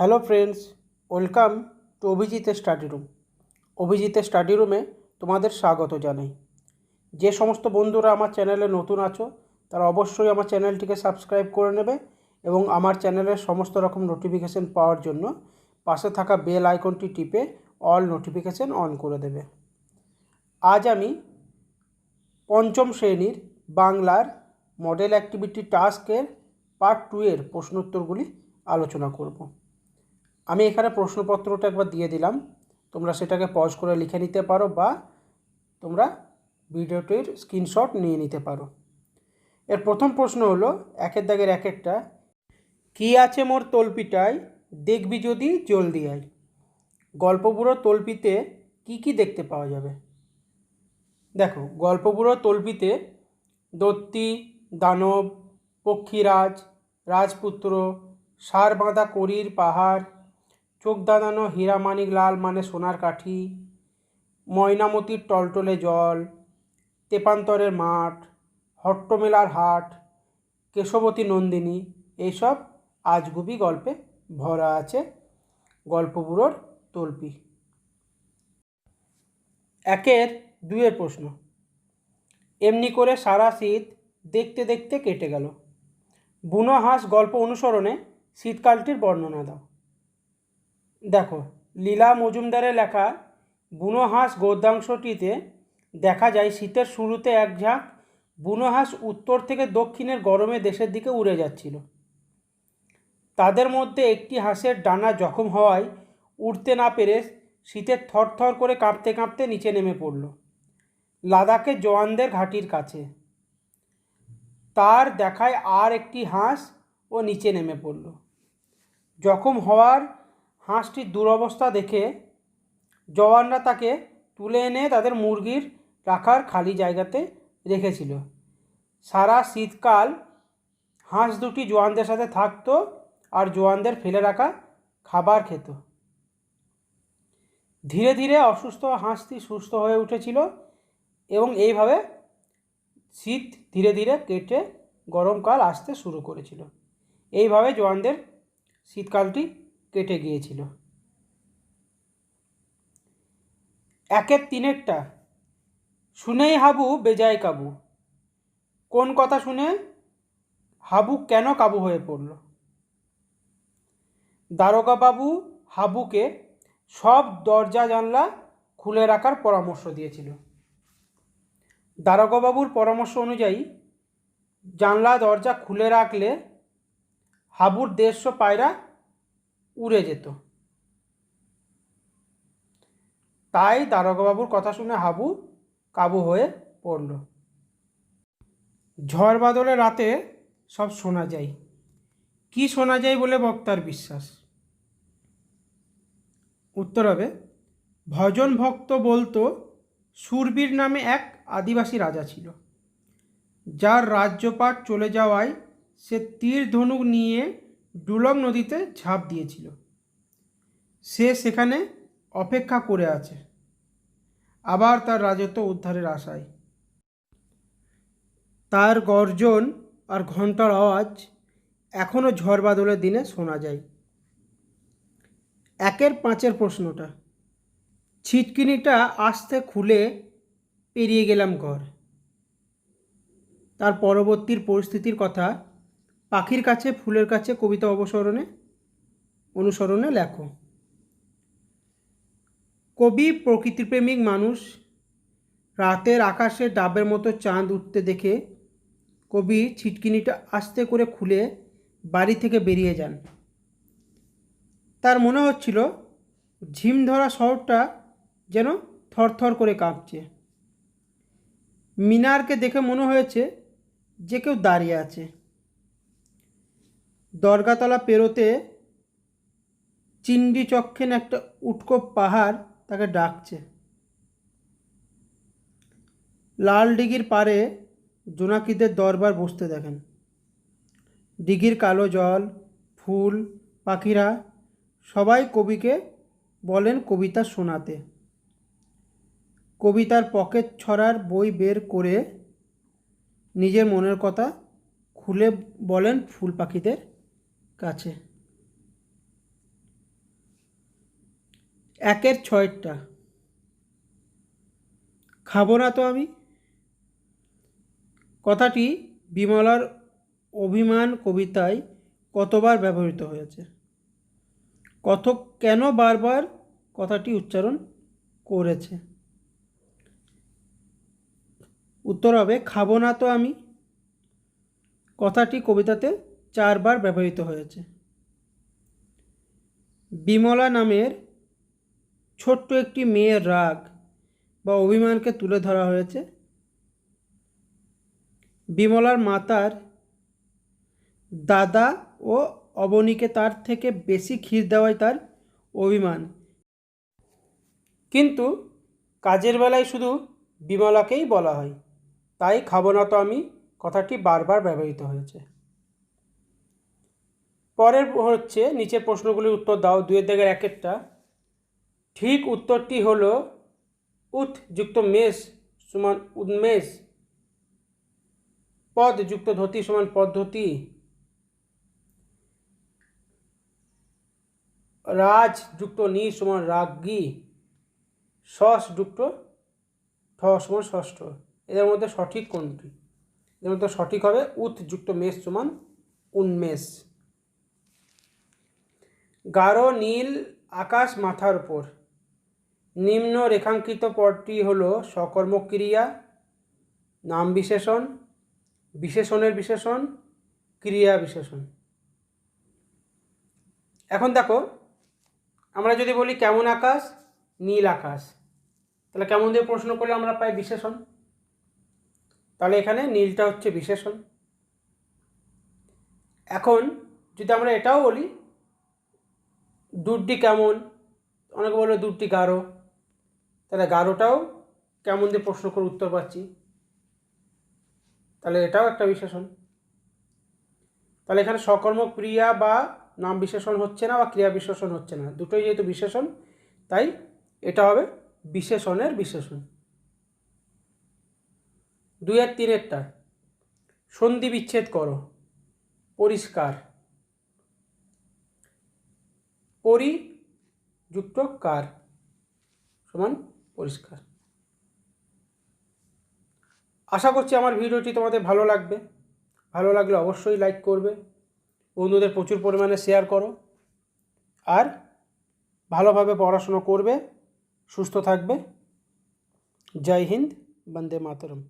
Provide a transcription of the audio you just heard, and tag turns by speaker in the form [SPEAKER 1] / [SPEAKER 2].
[SPEAKER 1] Hello friends, welcome to অভিজিতের study room. অভিজিতের study রুমে তোমাদের স্বাগত জানাই। যে সমস্ত বন্ধুরা আমার চ্যানেলে নতুন আছো তারা অবশ্যই আমার চ্যানেলটিকে সাবস্ক্রাইব করে নেবে এবং আমার চ্যানেলের সমস্ত রকম নোটিফিকেশান পাওয়ার জন্য পাশে থাকা বেল আইকনটি টিপে অল নোটিফিকেশান অন করে দেবে। আজ আমি পঞ্চম শ্রেণীর বাংলার মডেল অ্যাক্টিভিটি টাস্কের পার্ট 2 এর প্রশ্নোত্তরগুলি আলোচনা করব। আমি এখানে প্রশ্নপত্রটা একবার দিয়ে দিলাম, তোমরা সেটাকে পজ করে লিখে নিতে পারো বা তোমরা ভিডিওটির স্ক্রিনশট নিয়ে নিতে পারো। এর প্রথম প্রশ্ন হলো একের দাগের এক একটা, কি আছে মোর তলপিটায় দেখবি যদি জলদি আয়। গল্পগুলোর তলপিতে কি কি দেখতে পাওয়া যাবে? দেখো, গল্পগুলোর তলপিতে দত্তি, দানব, পক্ষীরাজ, রাজপুত্র, সার বাঁধা করির পাহাড়, চোখ দাঁড়ানো হীরামানিক লাল মানে সোনার কাঠি, ময়নামতির টলটলে জল, তেপান্তরের মাঠ, হট্টমেলার হাট, কেশবতী নন্দিনী, এইসব আজগুবি গল্পে ভরা আছে গল্পগুলোর তলপি। একের দুয়ের প্রশ্ন, এমনি করে সারা শীত দেখতে দেখতে কেটে গেল। বুনো হাঁস গল্প অনুসরণে শীতকালটির বর্ণনা দাও। দেখো, লীলা মজুমদারের লেখা বুনো হাঁস গদ্যাংশটিতে দেখা যায় শীতের শুরুতে এক ঝাঁক বুনো হাঁস উত্তর থেকে দক্ষিণের গরমে দেশের দিকে উড়ে যাচ্ছিল। তাদের মধ্যে একটি হাঁসের ডানা জখম হওয়ায় উড়তে না পেরে শীতের থরথর করে কাঁপতে কাঁপতে নিচে নেমে পড়ল লাদাখের জওয়ানদের ঘাঁটির কাছে। তার দেখায় আর একটি হাঁস ও নিচে নেমে পড়ল। জখম হওয়ার হাঁসটির দুরবস্থা দেখে জওয়ানরা তাকে তুলে এনে তাদের মুরগির রাখার খালি জায়গাতে রেখেছিল। সারা শীতকাল হাঁস দুটি জওয়ানদের সাথে থাকতো আর জওয়ানদের ফেলে রাখা খাবার খেত। ধীরে ধীরে অসুস্থ হাঁসটি সুস্থ হয়ে উঠেছিল এবং এইভাবে শীত ধীরে ধীরে কেটে গরমকাল আসতে শুরু করেছিল। এইভাবে জওয়ানদের শীতকালটি কেটে গিয়েছিল। একের তিনেরটা, শুনেই হাবু বেজায় কাবু। কোন কথা শুনে হাবু কেন কাবু হয়ে পড়ল? দারোগাবাবু হাবুকে সব দরজা জানলা খুলে রাখার পরামর্শ দিয়েছিল। দারোগাবাবুর পরামর্শ অনুযায়ী জানলা দরজা খুলে রাখলে হাবুর 150 পায়রা উড়ে যেত। তাই দারোগাবাবুর কথা শুনে হাবু কাবু হয়ে পড়ল। ঝড় বাদলের রাতে সব শোনা যায়। কি শোনা যায় বলে বক্তার বিশ্বাস? উত্তর হবে, ভজন ভক্ত বলতো সুরবীর নামে এক আদিবাসী রাজা ছিল, যার রাজ্যপাট চলে যাওয়ায় সে তীর ধনুক নিয়ে ডুলং নদীতে ঝাঁপ দিয়েছিল। সে সেখানে অপেক্ষা করে আছে আবার তার রাজত্ব উদ্ধারের আশায়। তার গর্জন আর ঘণ্টার আওয়াজ এখনও ঝড় বাদলের দিনে শোনা যায়। একের পাঁচের প্রশ্নটা, ছিটকিনিটা আস্তে খুলে পেরিয়ে গেলাম ঘর। তার পরবর্তীর পরিস্থিতির কথা পাখির কাছে ফুলের কাছে কবিতা অনুসরণে লেখো। কবি প্রকৃতিপ্রেমিক মানুষ। রাতের আকাশে ডাবের মতো চাঁদ উঠতে দেখে কবি ছিটকিনিটা আস্তে করে খুলে বাড়ি থেকে বেরিয়ে যান। তার মনে হচ্ছিল ঝিম ধরা শহরটা যেন থরথর করে কাঁপছে। মিনারকে দেখে মনে হয়েছে যে কেউ দাঁড়িয়ে আছে। দরগাতলা পেরোতে চিন্ডি চক্ষেন একটা উটকো পাহাড় তাকে ডাকছে। লাল দিঘির পাড়ে জোনাকিদের দরবার বসতে দেখেন। দিঘির কালো জল, ফুল, পাখিরা সবাই কবিকে বলেন কবিতা শোনাতে। কবিতার পকেট ছড়ার বই বের করে নিজের মনের কথা খুলে বলেন ফুল পাখিদের কাছে। একের ছয়টা। খাবো না তো আমি কথাটি বিমলার অভিমান কবিতায় কতবার ব্যবহৃত হয়েছে? কেন বারবার কথাটি উচ্চারণ করেছে? উত্তর হবে খাবো না তো আমি কথাটি কবিতাতে 4 বার ব্যবহৃত হয়েছে। বিমলা নামের ছোট্ট একটি মেয়ের রাগ বা অভিমানকে তুলে ধরা হয়েছে। বিমলার মাতার দাদা ও অবনীকে তার থেকে বেশি ক্ষীর দেওয়াই তার অভিমান, কিন্তু কাজের বেলায় শুধু বিমলাকেই বলা হয়, তাই খাবো না তো আমি কথাটি বারবার ব্যবহৃত হয়েছে। পরের হচ্ছে নিচের প্রশ্নগুলির উত্তর দাও। 2 দাগের 1-টা ঠিক উত্তরটি হলো উৎ যুক্ত মেষ সমান উন্মেষ, পদ যুক্ত ধতি সমান পদ্ধতি, রাজ যুক্ত নি সমান রাজ্ঞী, ষষ্ঠ যুক্ত ঠ সমান ষষ্ঠ। এদের মধ্যে সঠিক কোনটি? এদের মধ্যে সঠিক হবে উৎ যুক্ত মেষ সমান উন্মেষ। গাঢ় নীল আকাশ মাথার উপর, নিম্ন রেখাঙ্কিত পদটি হলো সকর্মক ক্রিয়া, নাম বিশেষণ, বিশেষণের বিশেষণ, ক্রিয়া বিশেষণ। এখন দেখো, আমরা যদি বলি কেমন আকাশ? নীল আকাশ, তাহলে কেমন দিয়ে প্রশ্ন করলে আমরা পাই বিশেষণ, তাহলে এখানে নীলটা হচ্ছে বিশেষণ। এখন যদি আমরা এটাও বলি দূরটি কেমন, অনেকে বলবে দূরটি গাঢ়, তাহলে গাঢ়টাও কেমন দিয়ে প্রশ্ন করে উত্তর পাচ্ছি, তাহলে এটাও একটা বিশেষণ। তাহলে এখানে সকর্মক ক্রিয়া বা নাম বিশেষণ হচ্ছে না বা ক্রিয়া বিশেষণ হচ্ছে না, দুটোই যেহেতু বিশেষণ তাই এটা হবে বিশেষণের বিশেষণ। 2 আর 3-টা সন্ধি বিচ্ছেদ করো। পরিষ্কার, পরি যুক্ত কার সমান পরিষ্কার। আশা করছি আমার ভিডিওটি তোমাদের ভালো লাগবে। ভালো লাগলে অবশ্যই লাইক করবে, বন্ধুদের প্রচুর পরিমাণে শেয়ার করো, আর ভালোভাবে পড়াশোনা করবে, সুস্থ থাকবে। জয় হিন্দ, বন্দে মাতরম।